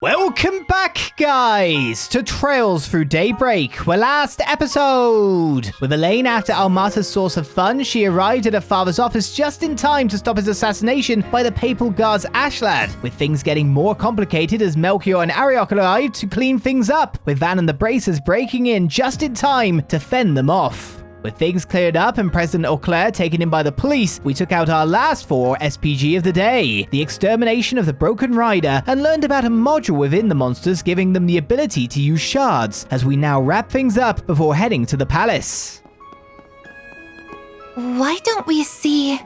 Welcome back, guys, to Trails Through Daybreak, our last episode. With Elaine after Almata's source of fun, she arrived at her father's office just in time to stop his assassination by the papal guards Ashlad, with things getting more complicated as Melchior and Arioch arrived to clean things up, with Van and the Bracers breaking in just in time to fend them off. With things cleared up and President Auclair taken in by the police, we took out our last 4 SPG of the day, the extermination of the Broken Rider, and learned about a module within the monsters giving them the ability to use shards, as we now wrap things up before heading to the palace. Why don't we see...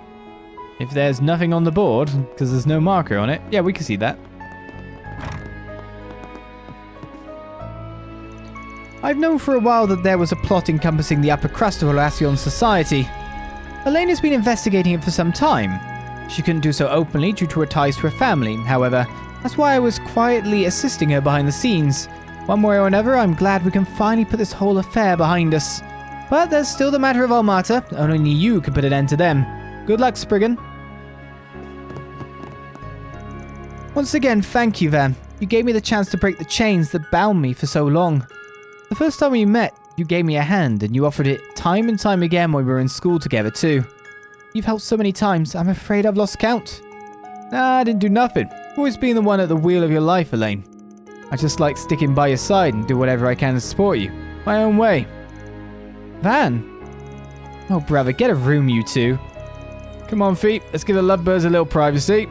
If there's nothing on the board, because there's no marker on it, yeah, we can see that. I've known for a while that there was a plot encompassing the upper crust of Oración society. Elaine has been investigating it for some time. She couldn't do so openly due to her ties to her family, however. That's why I was quietly assisting her behind the scenes. One way or another, I'm glad we can finally put this whole affair behind us. But there's still the matter of Almata. Only you can put an end to them. Good luck, Spriggan. Once again, thank you, Van. You gave me the chance to break the chains that bound me for so long. The first time we met, you gave me a hand, and you offered it time and time again when we were in school together too. You've helped so many times, I'm afraid I've lost count. Nah, I didn't do nothing. Always being the one at the wheel of your life, Elaine. I just like sticking by your side and do whatever I can to support you. My own way. Van? Oh, brother, get a room, you two. Come on, feet. Let's give the lovebirds a little privacy.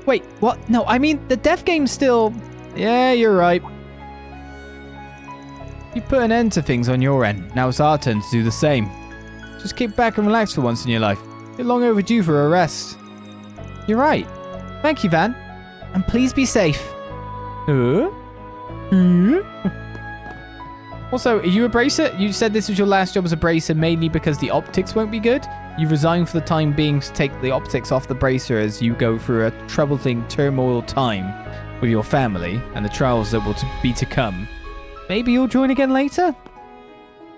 Wait, what? No, I mean, the death game's still... Yeah, you're right. You put an end to things on your end. Now it's our turn to do the same. Just kick back and relax for once in your life. You're long overdue for a rest. You're right. Thank you, Van. And please be safe. Also, are you a bracer? You said this was your last job as a bracer mainly because the optics won't be good? You resigned for the time being to take the optics off the bracer as you go through a troubling turmoil time with your family and the trials that will be to come. Maybe you'll join again later?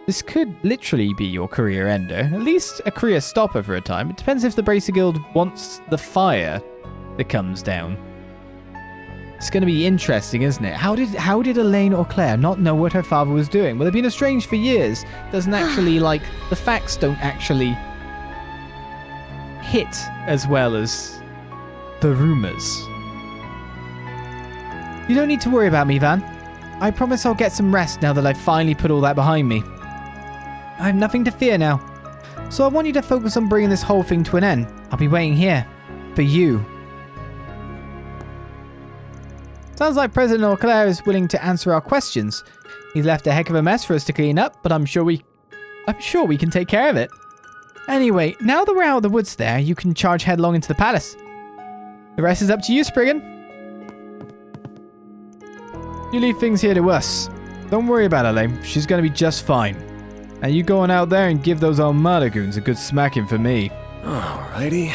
This could literally be your career ender. At least a career stopper for a time. It depends if the Bracer Guild wants the fire that comes down. It's going to be interesting, isn't it? How did Elaine or Claire not know what her father was doing? Well, they've been estranged for years. Doesn't actually, like, the facts don't actually hit as well as the rumors. You don't need to worry about me, Van. I promise I'll get some rest now that I've finally put all that behind me. I have nothing to fear now. So I want you to focus on bringing this whole thing to an end. I'll be waiting here. For you. Sounds like President Auclair is willing to answer our questions. He's left a heck of a mess for us to clean up, but I'm sure we can take care of it. Anyway, now that we're out of the woods there, you can charge headlong into the palace. The rest is up to you, Spriggan. You leave things here to us. Don't worry about Elaine. She's going to be just fine. And you go on out there and give those Almata goons a good smacking for me. Alrighty.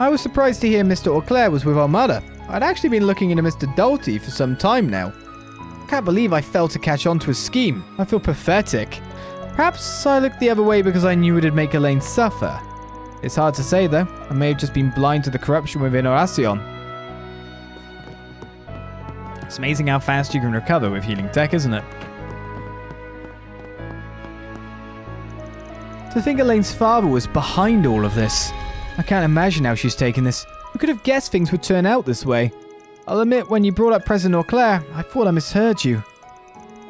I was surprised to hear Mr. Auclair was with Almata. I'd actually been looking into Mr. Dalty for some time now. Can't believe I failed to catch on to his scheme. I feel pathetic. Perhaps I looked the other way because I knew it'd make Elaine suffer. It's hard to say though. I may have just been blind to the corruption within Oración. It's amazing how fast you can recover with healing tech, isn't it? To think Elaine's father was behind all of this. I can't imagine how she's taken this. Who could have guessed things would turn out this way? I'll admit, when you brought up President Auclair, I thought I misheard you.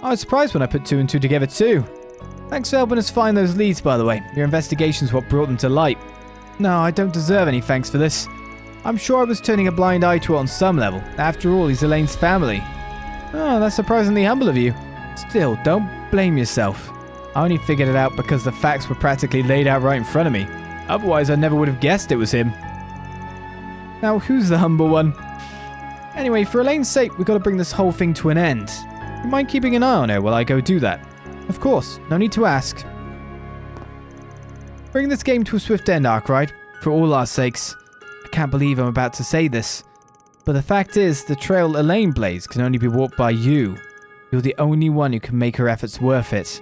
I was surprised when I put 2 and 2 together too. Thanks for helping us find those leads, by the way. Your investigation's what brought them to light. No, I don't deserve any thanks for this. I'm sure I was turning a blind eye to it on some level. After all, he's Elaine's family. Oh, that's surprisingly humble of you. Still, don't blame yourself. I only figured it out because the facts were practically laid out right in front of me. Otherwise, I never would have guessed it was him. Now, who's the humble one? Anyway, for Elaine's sake, we've got to bring this whole thing to an end. You mind keeping an eye on her while I go do that? Of course, no need to ask. Bring this game to a swift end, Arkride, for all our sakes. I can't believe I'm about to say this, but the fact is, the trail Elaine blazed can only be walked by you. You're the only one who can make her efforts worth it.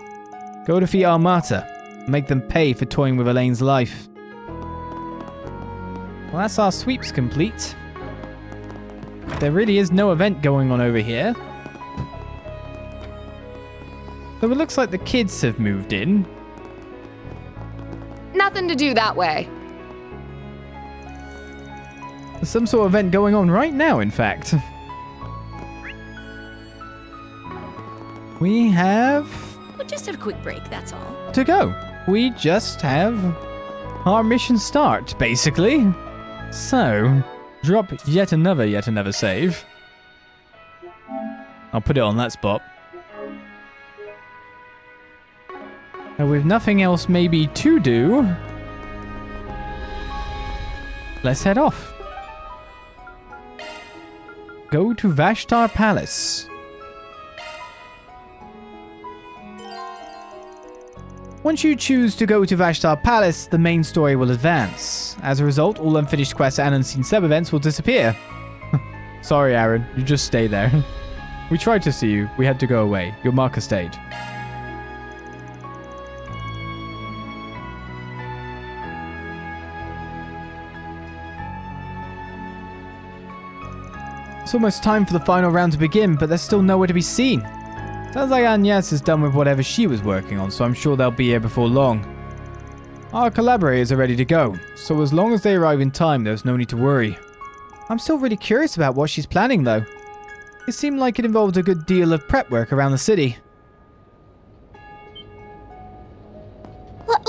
Go defeat Almata. Make them pay for toying with Elaine's life. Well, that's our sweeps complete. There really is no event going on over here. Though it looks like the kids have moved in. Nothing to do that way. There's some sort of event going on right now, in fact. We have... We'll just have a quick break, that's all. to go. We just have our mission start, basically. So, drop yet another save. I'll put it on that spot. And with nothing else maybe to do, let's head off. Go to Vashtar Palace. Once you choose to go to Vashtar Palace, the main story will advance. As a result, all unfinished quests and unseen sub-events will disappear. Sorry, Aaron, you just stay there. We tried to see you, we had to go away. Your marker stayed. It's almost time for the final round to begin, but there's still nowhere to be seen. Sounds like Agnès is done with whatever she was working on, so I'm sure they'll be here before long. Our collaborators are ready to go, so as long as they arrive in time, there's no need to worry. I'm still really curious about what she's planning, though. It seemed like it involved a good deal of prep work around the city. Look!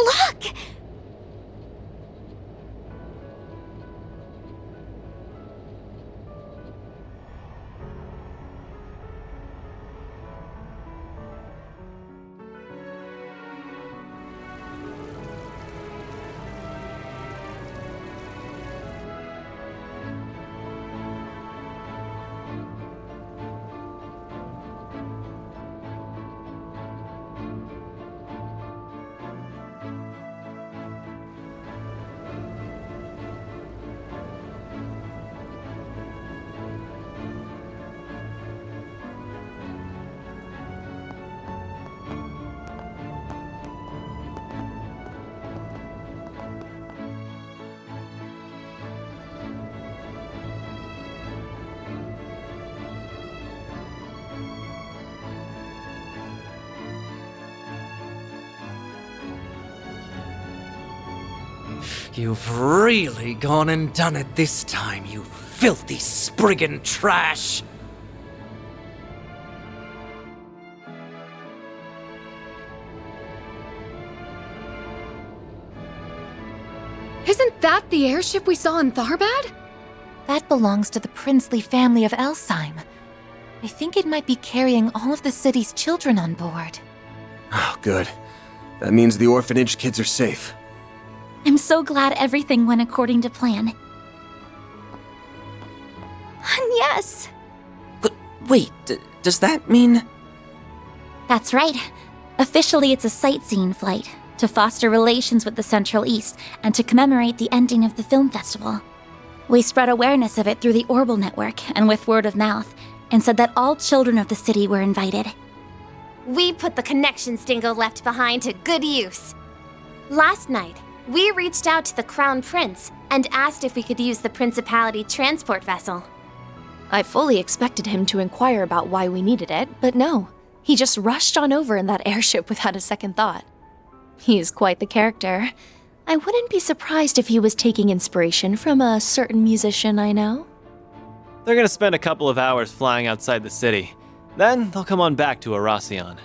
You've really gone and done it this time, you filthy Spriggan trash! Isn't that the airship we saw in Tharbad? That belongs to the princely family of Elsheim. I think it might be carrying all of the city's children on board. Oh, good. That means the orphanage kids are safe. I'm so glad everything went according to plan. Yes. But wait, does that mean... That's right. Officially, it's a sightseeing flight to foster relations with the Central East and to commemorate the ending of the film festival. We spread awareness of it through the Orbital Network and with word of mouth, and said that all children of the city were invited. We put the connections Dingo left behind to good use. Last night, we reached out to the Crown Prince and asked if we could use the Principality transport vessel. I fully expected him to inquire about why we needed it, but no. He just rushed on over in that airship without a second thought. He is quite the character. I wouldn't be surprised if he was taking inspiration from a certain musician I know. They're gonna spend a couple of hours flying outside the city. Then they'll come on back to Oración.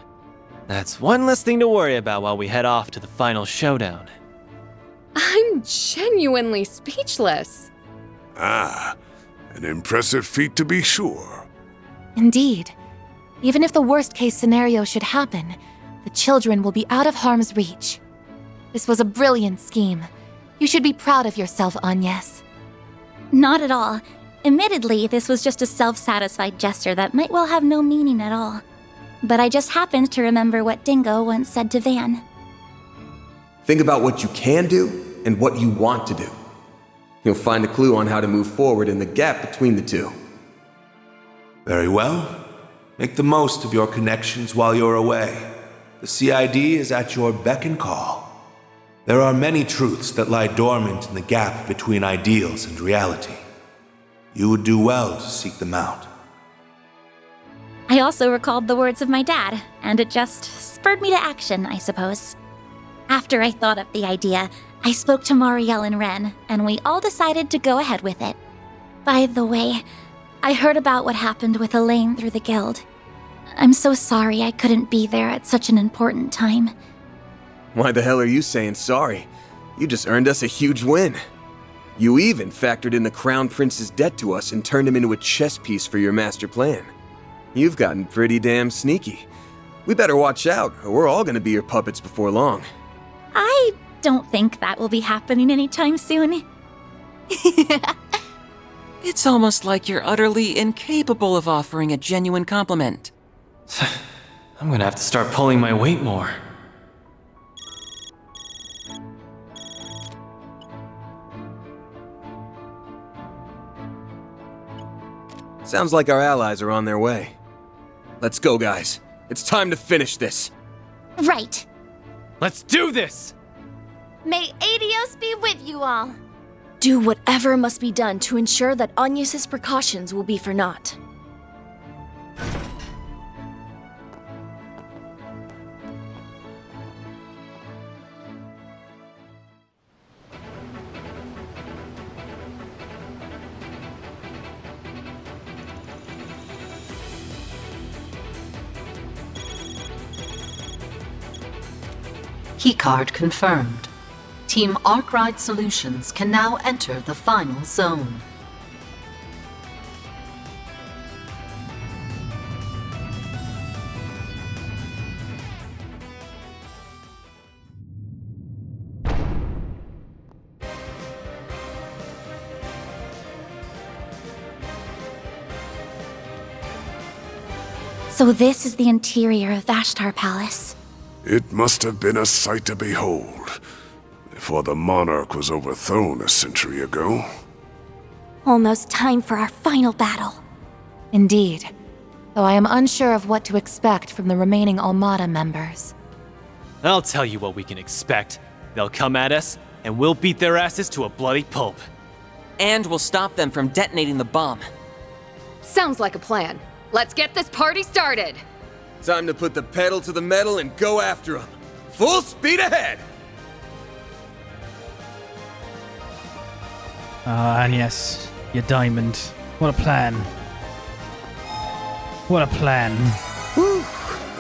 That's one less thing to worry about while we head off to the final showdown. I'm genuinely speechless. Ah, an impressive feat to be sure. Indeed. Even if the worst-case scenario should happen, the children will be out of harm's reach. This was a brilliant scheme. You should be proud of yourself, Agnès. Not at all. Admittedly, this was just a self-satisfied gesture that might well have no meaning at all. But I just happened to remember what Dingo once said to Van. Think about what you can do and what you want to do. You'll find a clue on how to move forward in the gap between the two. Very well. Make the most of your connections while you're away. The CID is at your beck and call. There are many truths that lie dormant in the gap between ideals and reality. You would do well to seek them out. I also recalled the words of my dad, and it just spurred me to action, I suppose. After I thought up the idea, I spoke to Marielle and Ren, and we all decided to go ahead with it. By the way, I heard about what happened with Elaine through the guild. I'm so sorry I couldn't be there at such an important time. Why the hell are you saying sorry? You just earned us a huge win. You even factored in the Crown Prince's debt to us and turned him into a chess piece for your master plan. You've gotten pretty damn sneaky. We better watch out, or we're all gonna be your puppets before long. I don't think that will be happening anytime soon. It's almost like you're utterly incapable of offering a genuine compliment. I'm gonna have to start pulling my weight more. Sounds like our allies are on their way. Let's go, guys. It's time to finish this. Right. Let's do this! May Adios be with you all. Do whatever must be done to ensure that Agnès' precautions will be for naught. Keycard confirmed. Team Arkride Solutions can now enter the final zone. So this is the interior of Vashtar Palace. It must have been a sight to behold, before the monarch was overthrown a century ago. Almost time for our final battle. Indeed, though I am unsure of what to expect from the remaining Almada members. I'll tell you what we can expect. They'll come at us, and we'll beat their asses to a bloody pulp. And we'll stop them from detonating the bomb. Sounds like a plan. Let's get this party started. Time to put the pedal to the metal and go after them. Full speed ahead! Ah, Agnès, your diamond. What a plan. What a plan. Whew,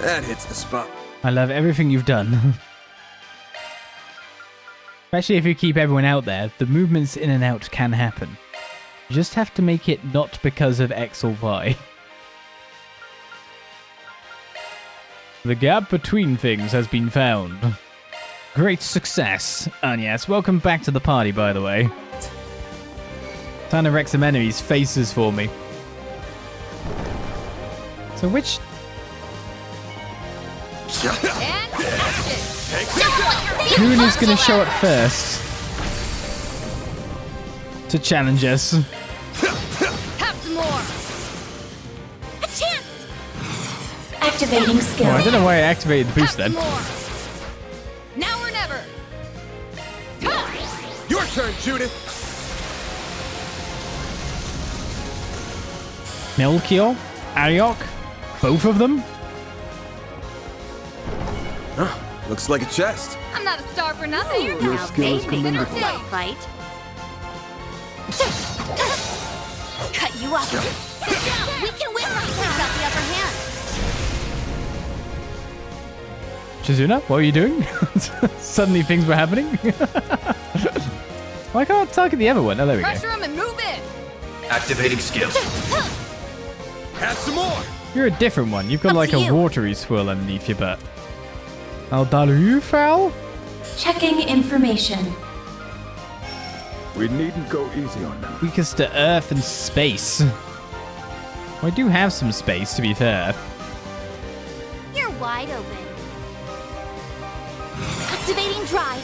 that hits the spot. I love everything you've done. Especially if you keep everyone out there, the movements in and out can happen. You just have to make it not because of X or Y. The gap between things has been found. Great success, Agnès. Welcome back to the party, by the way. Time to wreck some enemies' faces for me. So which... Who is going to show up first to challenge us? Have some more. A chance. Activating skill. Oh, I don't know why I activated the boost then. Now or never. Your turn, Judith. Melchior? Arioch? Both of them? Huh, looks like a chest. I'm not a star for nothing. Your skill is commendable. Fight. Cut you up. We can win right now. Got the upper hand. Shizuna, what are you doing? Suddenly things were happening? Why can't I target the other one? Oh, there we go. Pressure him and move in. Activating skill. Have some more. You're a different one. You've got Up like to a you. watery swirl underneath your butt. Aldalu foul? Checking information. We needn't go easy on them. Weakest to Earth and space. Well, I do have some space, to be fair. You're wide open. Activating drive.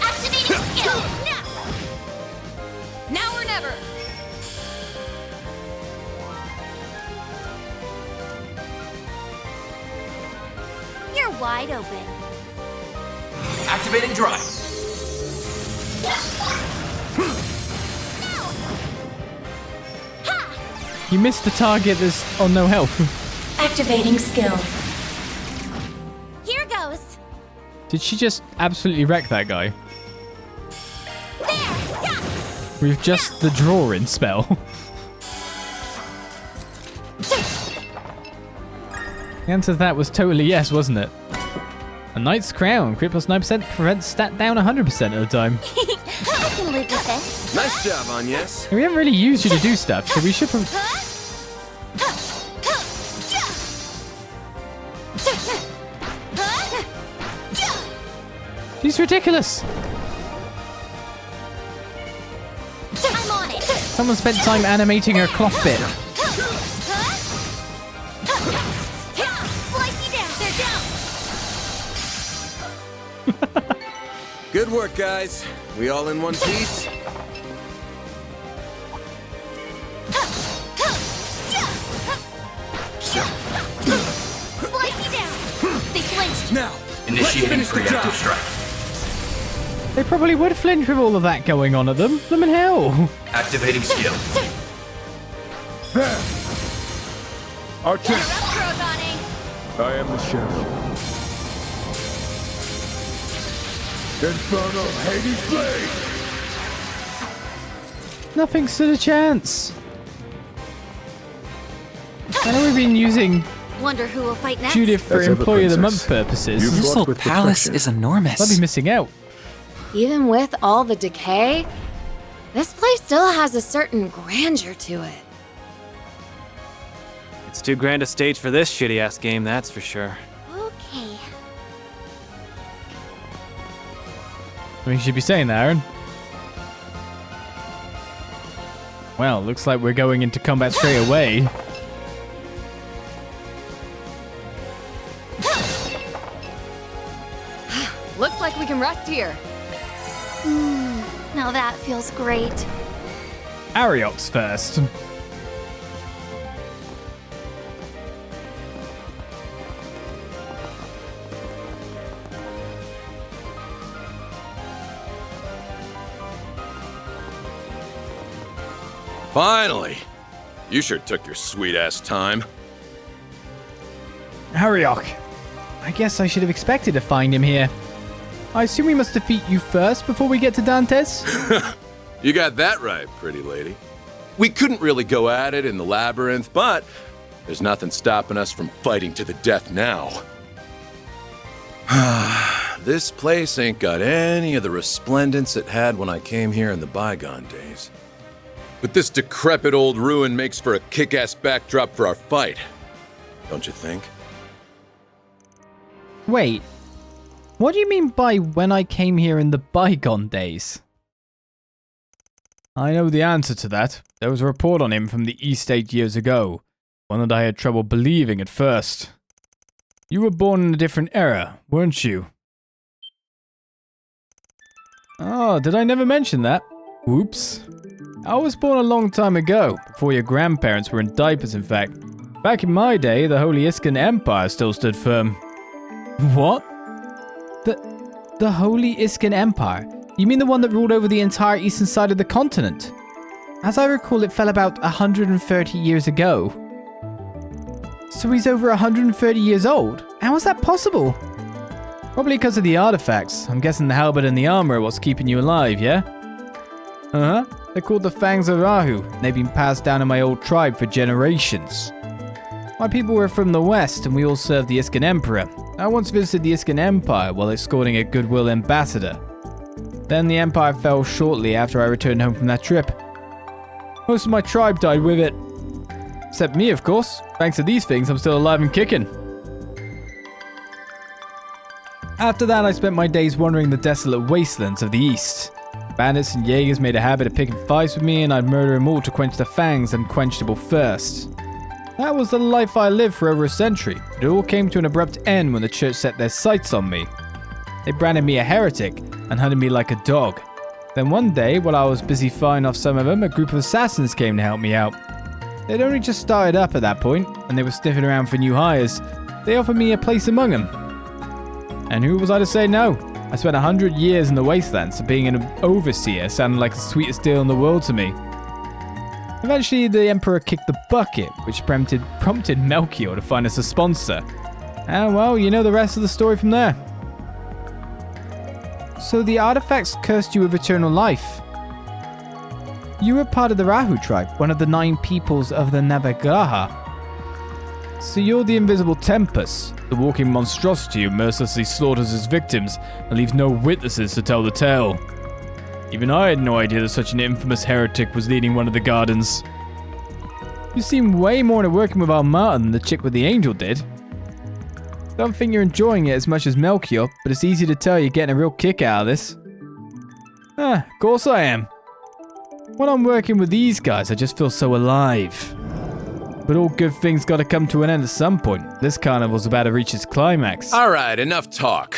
Activating skill. Now or never. wide open. Activating drive. You missed the target that's on no health. Activating skill. Here goes. Did she just absolutely wreck that guy? With just the drawing spell. The answer to that was totally yes, wasn't it? A Knight's Crown. Crit plus 9% prevents stat down 100% of the time. I can live with this. Nice job, Agnès. We haven't really used you to do stuff, so we should probably... She's ridiculous. I'm on it. Someone spent time animating her cloth bit. Slice you down. They're down. Good work, guys. We all in one piece? Slice you down. They flinched. Now, Initiating preemptive strike. They probably would flinch with all of that going on at them. Them in hell. Activating skill. There! Our chance. Grogoning. I am the shadow. Infernal Hades Blade! Nothing stood a chance. I know we've been using Wonder who will fight next. Judith for That's ever, Employee of the Princess. Month purposes. You've This fought old with palace perfection. is enormous. I'll be missing out. Even with all the decay, this place still has a certain grandeur to it. It's too grand a stage for this shitty-ass game, that's for sure. Okay. I mean, you should be saying that, Aaron. Well, looks like we're going into combat straight away. Looks like we can rest here. Now that feels great. Arioch's first. Finally! You sure took your sweet-ass time. Arioch. I guess I should have expected to find him here. I assume we must defeat you first before we get to Dantes? You got that right, pretty lady. We couldn't really go at it in the labyrinth, but there's nothing stopping us from fighting to the death now. This place ain't got any of the resplendence it had when I came here in the bygone days. But this decrepit old ruin makes for a kick-ass backdrop for our fight. Don't you think? Wait. What do you mean by when I came here in the bygone days? I know the answer to that. There was a report on him from the East 8 years ago. One that I had trouble believing at first. You were born in a different era, weren't you? Oh, did I never mention that? Whoops. I was born a long time ago, before your grandparents were in diapers, in fact. Back in my day, the Holy Iskan Empire still stood firm. What? The Holy Iskan Empire? You mean the one that ruled over the entire eastern side of the continent? As I recall, it fell about 130 years ago. So he's over 130 years old? How is that possible? Probably because of the artifacts. I'm guessing the halberd and the armor are what's keeping you alive, yeah? Uh-huh. They're called the Fangs of Rahu, and they've been passed down in my old tribe for generations. My people were from the west, and we all served the Iskan Emperor. I once visited the Iskan Empire while escorting a goodwill ambassador. Then the Empire fell shortly after I returned home from that trip. Most of my tribe died with it. Except me, of course. Thanks to these things, I'm still alive and kicking. After that, I spent my days wandering the desolate wastelands of the east. Bandits and Jaegers made a habit of picking fights with me, and I'd murder them all to quench the Fangs' unquenchable thirst. That was the life I lived for over a century, but it all came to an abrupt end when the church set their sights on me. They branded me a heretic and hunted me like a dog. Then one day, while I was busy fighting off some of them, a group of assassins came to help me out. They'd only just started up at that point, and they were sniffing around for new hires. They offered me a place among them. And who was I to say no? I spent 100 years in the wastelands, so being an overseer sounded like the sweetest deal in the world to me. Eventually, the Emperor kicked the bucket, which prompted Melchior to find us a sponsor. And well, you know the rest of the story from there. So the artifacts cursed you with eternal life. You were part of the Rahu tribe, one of the 9 peoples of the Navagraha. So you're the invisible Tempest, the walking monstrosity who mercilessly slaughters his victims and leaves no witnesses to tell the tale. Even I had no idea that such an infamous heretic was leading one of the gardens. You seem way more into working with Almata than the chick with the angel did. Don't think you're enjoying it as much as Melchior, but it's easy to tell you're getting a real kick out of this. Of course I am. When I'm working with these guys, I just feel so alive. But all good things gotta come to an end at some point. This carnival's about to reach its climax. All right, enough talk.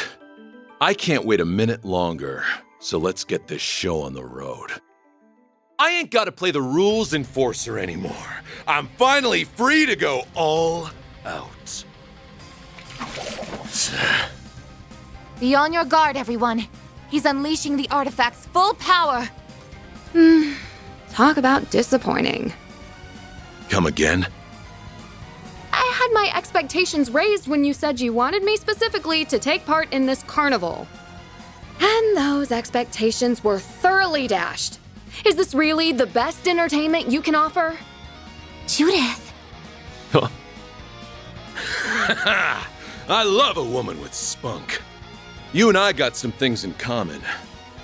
I can't wait a minute longer, so let's get this show on the road. I ain't gotta play the rules enforcer anymore. I'm finally free to go all out. Be on your guard, everyone. He's unleashing the artifact's full power. Talk about disappointing. Come again? I had my expectations raised when you said you wanted me specifically to take part in this carnival. And those expectations were thoroughly dashed. Is this really the best entertainment you can offer? Judith. I love a woman with spunk. You and I got some things in common.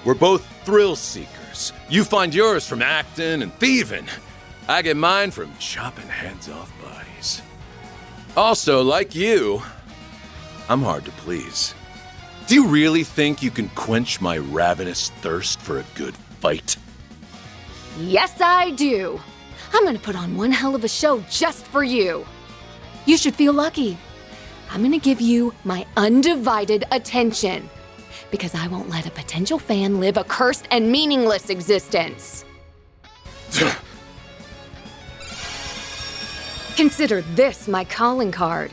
We're both thrill seekers. You find yours from acting and thieving. I get mine from chopping heads off bodies. Also, like you, I'm hard to please. Do you really think you can quench my ravenous thirst for a good fight? Yes, I do. I'm gonna put on one hell of a show just for you. You should feel lucky. I'm gonna give you my undivided attention, because I won't let a potential fan live a cursed and meaningless existence. Consider this my calling card.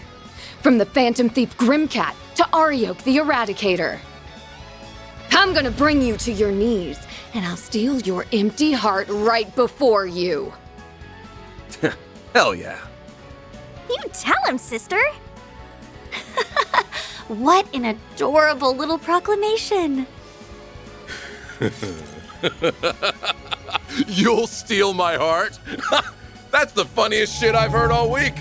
From the Phantom Thief Grimcat to Arioch the Eradicator. I'm gonna bring you to your knees, and I'll steal your empty heart right before you. Hell yeah. You tell him, sister. What an adorable little proclamation. You'll steal my heart? That's the funniest shit I've heard all week.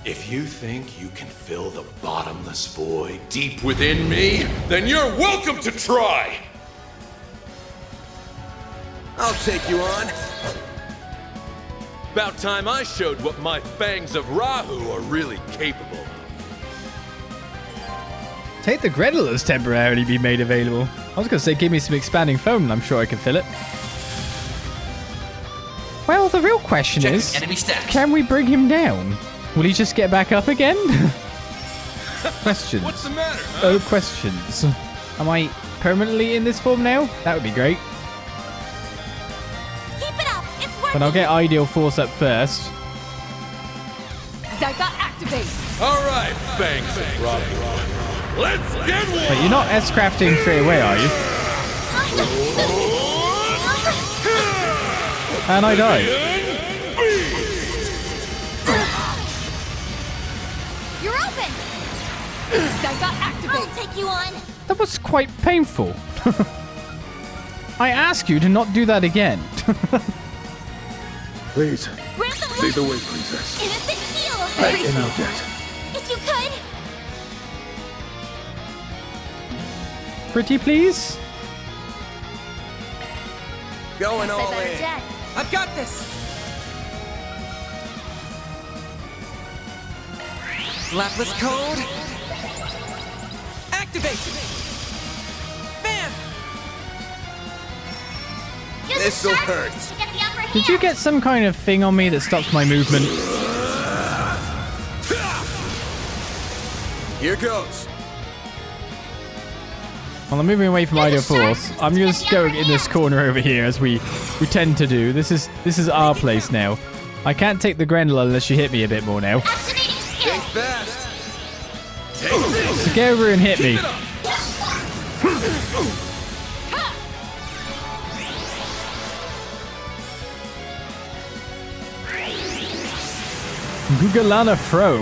If you think you can fill the bottomless void deep within me, then you're welcome to try. I'll take you on. About time I showed what my Fangs of Rahu are really capable of. Take the Gretel has temporarily been made available. I was going to say, give me some expanding foam, and I'm sure I can fill it. Well, the real question is, can we bring him down? Will he just get back up again? Questions. What's the matter, huh? Oh, questions. Am I permanently in this form now? That would be great. Keep it up. It's working. But I'll get Ideal Force up first. Zeka, activate! All right, Fangs of Rahu. Let's get one! But you're not S-crafting straight away, are you? And I died. You're open. Zeka, activate! I'll take you on. That was quite painful. I ask you to not do that again. Please, lead the way, princess. Innocent heal. Back in our debt. If you could. Pretty please? Going all in. I've got this! Lapless code. Activate! Bam! This'll hurt. Did you get some kind of thing on me that stops my movement? Here goes. Well, I'm moving away from Ideal Force. I'm just going in this corner over here, as we tend to do. This is our place now. I can't take the Grendel unless you hit me a bit more now. Think fast. So get over and hit me. Gugalana Fro.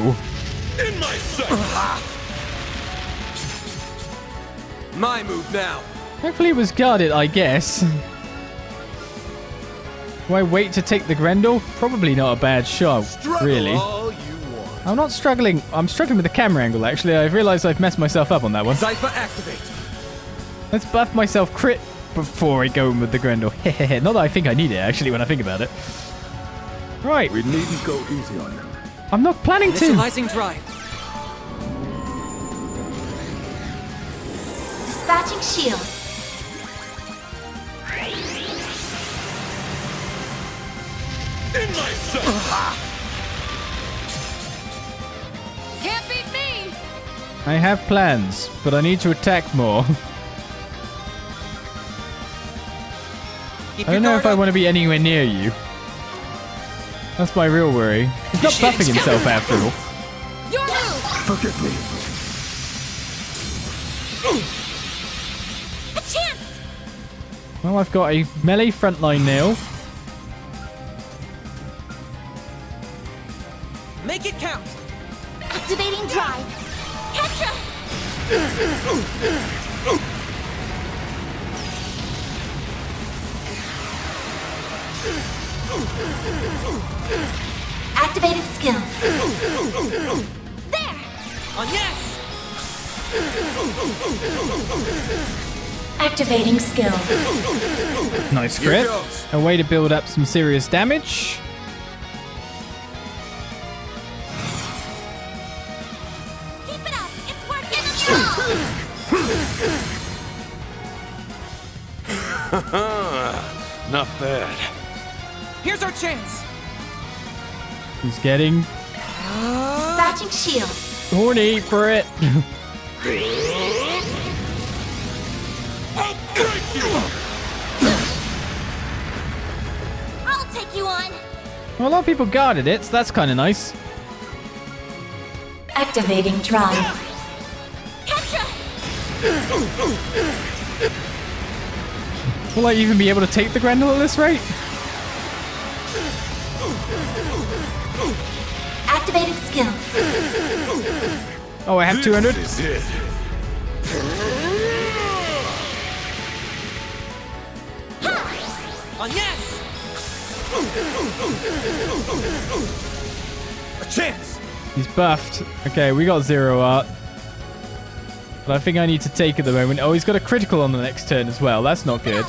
In my sight. My move now. Hopefully it was guarded, I guess. Do I wait to take the Grendel? Probably not a bad shot, really. I'm not struggling. I'm struggling with the camera angle, actually. I've realized I've messed myself up on that one. Cypher activate. Let's buff myself crit before I go in with the Grendel. Not that I think I need it, actually, when I think about it. Right. We needn't go easy on them. I'm not planning to. Initializing drive. Dispatching shield. In my sight. Can't beat me! I have plans, but I need to attack more. I don't know if I want to be anywhere near you. That's my real worry. He's not buffing himself after all. Your move! Forgive me. A chance! Well, I've got a melee frontline now. Make it count. Activating drive. Petra! Activating skill. There! Agnès! Activating skill. Nice crit. A way to build up some serious damage. Keep it up! It's working! Not bad. Here's our chance. He's getting Dispatching shield. horny for it. I'll take you on! Well, a lot of people guarded it, so that's kind of nice. Activating drive. Petra! Will I even be able to take the Grendel at this rate? Activating skill. Oh, I have 200? This is it. Agnès! A chance. He's buffed. Okay, we got 0 art. But I think I need to take at the moment. Oh, he's got a critical on the next turn as well. That's not good.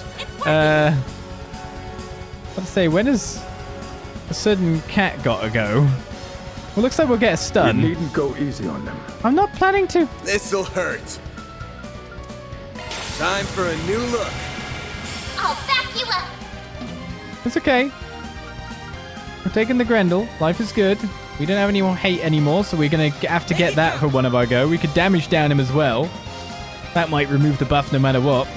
Let's say, when has a certain cat got to go? Well, looks like we'll get a stun. You needn't go easy on them. I'm not planning to. This'll hurt. Time for a new look. I'll back you up! It's okay. We're taking the Grendel. Life is good. We don't have any more hate anymore, so we're going to have to get that for one of our go. We could damage down him as well. That might remove the buff no matter what.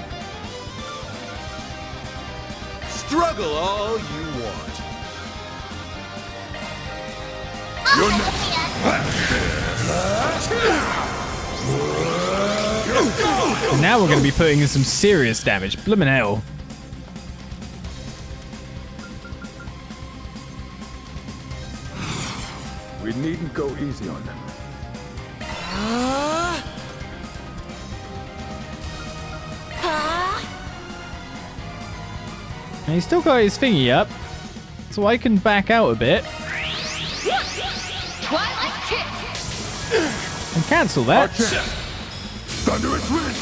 Struggle all you want. You're not. And now we're going to be putting in some serious damage. Bloomin' hell. We needn't go easy on them. And he's still got his thingy up, so I can back out a bit Twilight kick! and cancel that. Thunderous wind.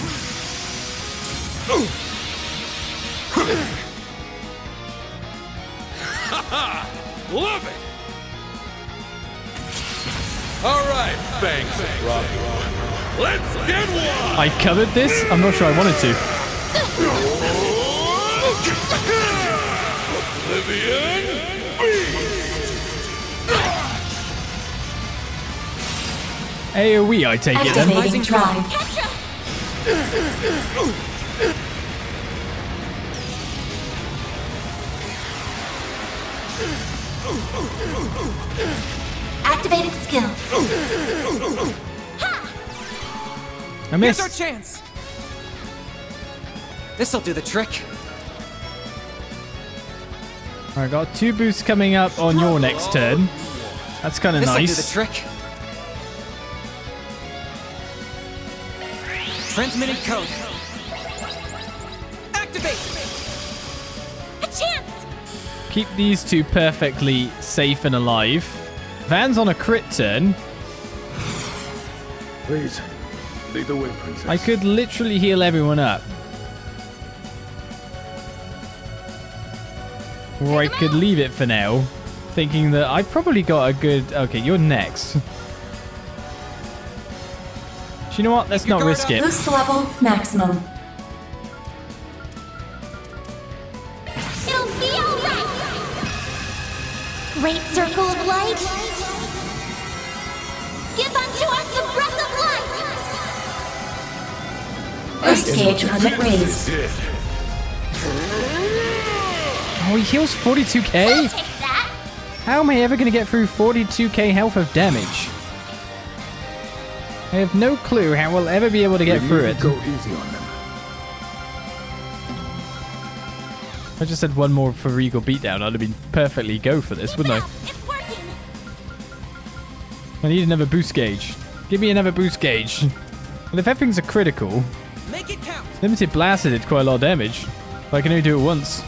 Love it! All right, Fangs of Rahu. Let's get one! I covered this? I'm not sure I wanted to. Oblivion AoE, I take it then. Activating drive. Activating skill. I missed. Here's our chance. This'll do the trick. I got 2 boosts coming up on your next turn. That's kind of nice. This'll do the trick. Transmitting code. Activate. A chance. Keep these 2 perfectly safe and alive. Van's on a crit turn. Please, lead the way, princess. I could literally heal everyone up. Or I could leave it for now, thinking that I've probably got a good... Okay, you're next. Do you know what? Let's not risk it. Boost level maximum. It'll be alright. Great circle of light. Give unto us the breath of life. Boost gauge limit raised. Oh, he heals 42k? How am I ever going to get through 42k health of damage? I have no clue how we'll ever be able to get through it. Go easy on them. I just had one more for Regal beatdown. I'd have been perfectly go for this, wouldn't I? I need another boost gauge. Give me another boost gauge. And if everything's a critical, Make it count. Limited Blast did quite a lot of damage. But I can only do it once.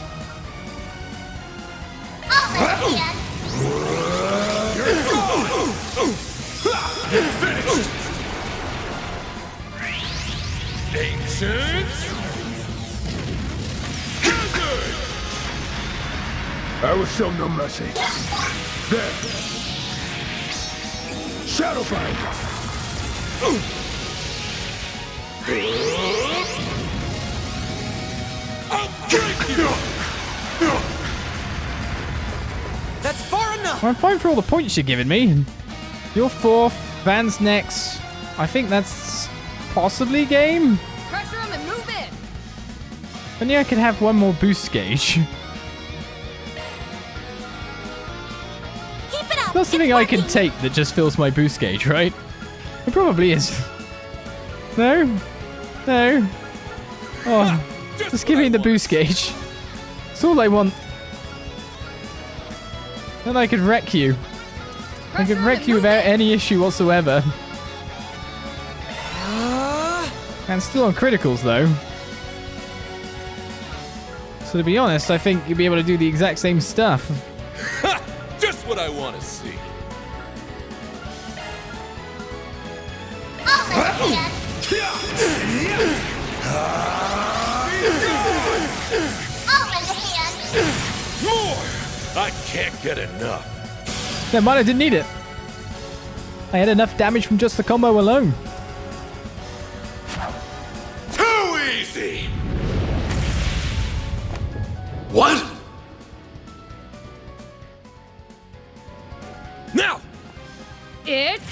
Finished! Ancient! I will show no mercy. There. Shadowbind. I'll break you! That's far enough. I'm fine for all the points you're giving me. You're 4th. Van's next. I think that's possibly game. Pressure him and move in. And yeah, I could have one more boost gauge. Keep it up. That's something I can take that just fills my boost gauge, right? It probably is. No? No? Oh, just give me the boost gauge. That's all I want. Then I could wreck you. I could wreck you without any issue whatsoever. And still on criticals, though. So to be honest, I think you'll be able to do the exact same stuff. Just what I want to see. More! I can't get enough. Never mind, I didn't need it. I had enough damage from just the combo alone. Too easy! What? Now! It's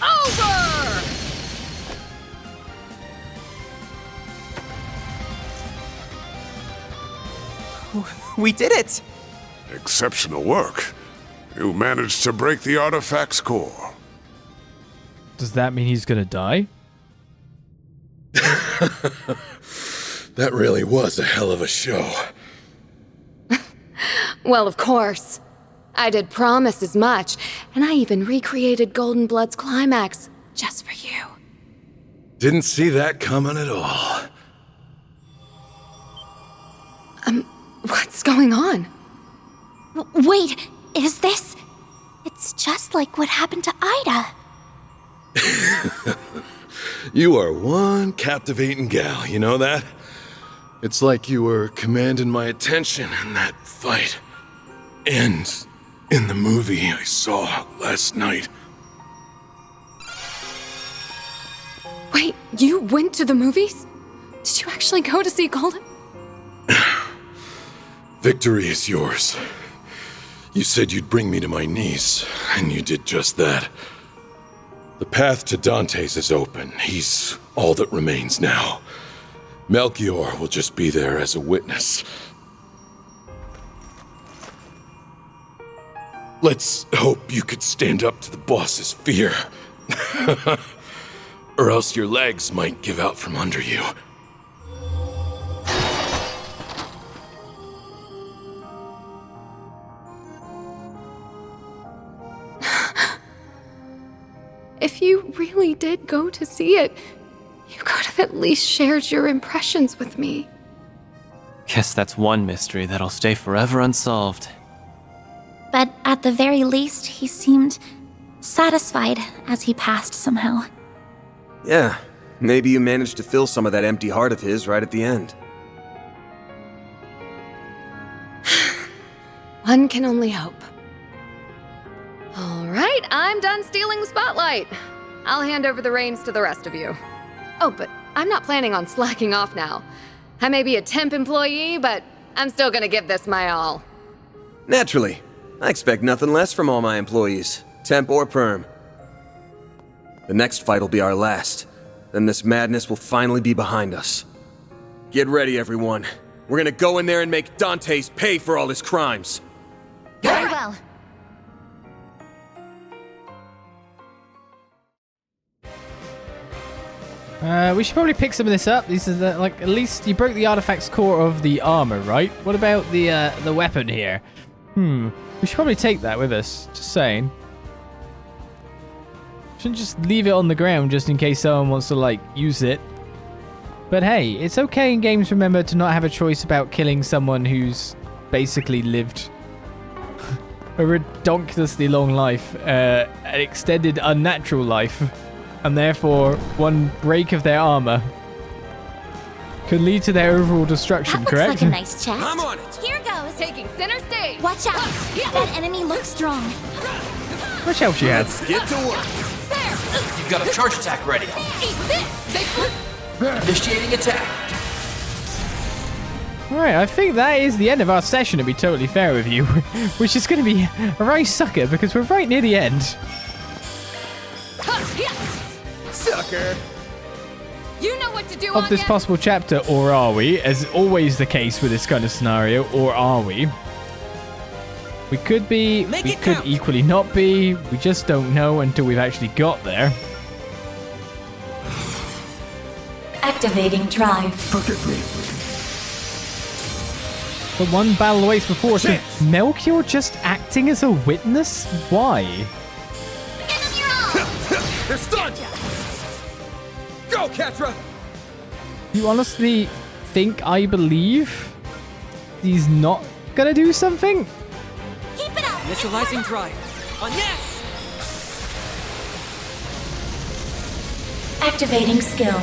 over! We did it! Exceptional work. You managed to break the artifact's core. Does that mean he's gonna die? That really was a hell of a show. Well, of course. I did promise as much, and I even recreated Golden Blood's climax just for you. Didn't see that coming at all. What's going on? Wait, is this... It's just like what happened to Ida. You are one captivating gal, you know that? It's like you were commanding my attention in that fight. And in the movie I saw last night. Wait, you went to the movies? Did you actually go to see Golden? Victory is yours. You said you'd bring me to my knees, and you did just that. The path to Dante's is open. He's all that remains now. Melchior will just be there as a witness. Let's hope you could stand up to the boss's fear. Or else your legs might give out from under you. If you really did go to see it, you could have at least shared your impressions with me. Guess that's one mystery that'll stay forever unsolved. But at the very least, he seemed satisfied as he passed somehow. Yeah, maybe you managed to fill some of that empty heart of his right at the end. One can only hope. All right, I'm done stealing the spotlight. I'll hand over the reins to the rest of you. Oh, but I'm not planning on slacking off now. I may be a temp employee, but I'm still gonna give this my all. Naturally. I expect nothing less from all my employees, temp or perm. The next fight will be our last. Then this madness will finally be behind us. Get ready, everyone. We're gonna go in there and make Dantes pay for all his crimes. Very well. We should probably pick some of this up. These are the, like, at least you broke the artifact's core of the armor, right? What about the weapon here? We should probably take that with us. Just saying. Shouldn't just leave it on the ground just in case someone wants to, like, use it. But hey, it's okay in games, remember, to not have a choice about killing someone who's basically lived a redonkulously long life, an extended unnatural life, and therefore one break of their armor could lead to their overall destruction, That correct? looks like a nice chest. I'm on it! Here goes. Taking center stage. Watch out. That enemy looks strong. Much help she had. Let's get to work! You've got a charge attack ready. Initiating attack. Alright, I think that is the end of our session, to be totally fair with you. Which is going to be a right sucker, because we're right near the end. Sucker! You know what to do Of this possible chapter, or are we? As always the case with this kind of scenario, or are we? We could be, we could equally not be. We just don't know until we've actually got there. Activating drive. But one battle awaits before us. So Melchior just acting as a witness? Why? They're stunned! Go, Catra! You honestly think I believe he's not gonna do something? Keep it up. Initializing drive. Agnès! Activating skill.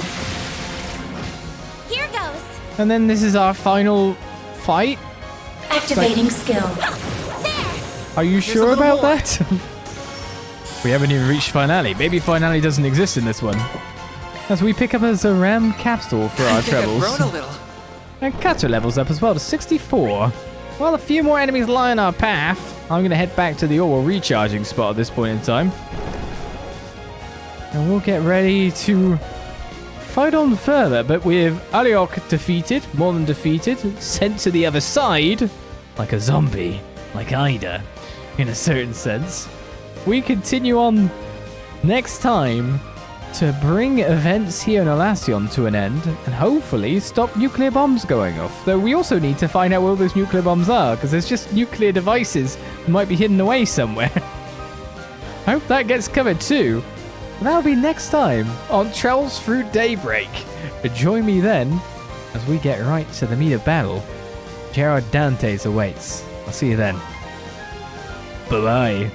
Here goes. And then this is our final fight? Activating skill. Are you sure about that? We haven't even reached finale. Maybe finale doesn't exist in this one. As we pick up a Zoram capsule for our troubles. I've grown a little. And Katra levels up as well to 64. While a few more enemies lie in our path, I'm going to head back to the ore recharging spot at this point in time. And we'll get ready to fight on further, but with Arioch defeated, more than defeated, sent to the other side, like a zombie, like Ida, in a certain sense. We continue on next time to bring events here in Olación to an end and hopefully stop nuclear bombs going off. Though we also need to find out where all those nuclear bombs are, because there's just nuclear devices that might be hidden away somewhere. I hope that gets covered too. But that'll be next time on Travels Through Daybreak. Join me then as we get right to the meat of battle. Gerard Dantes awaits. I'll see you then. Bye-bye.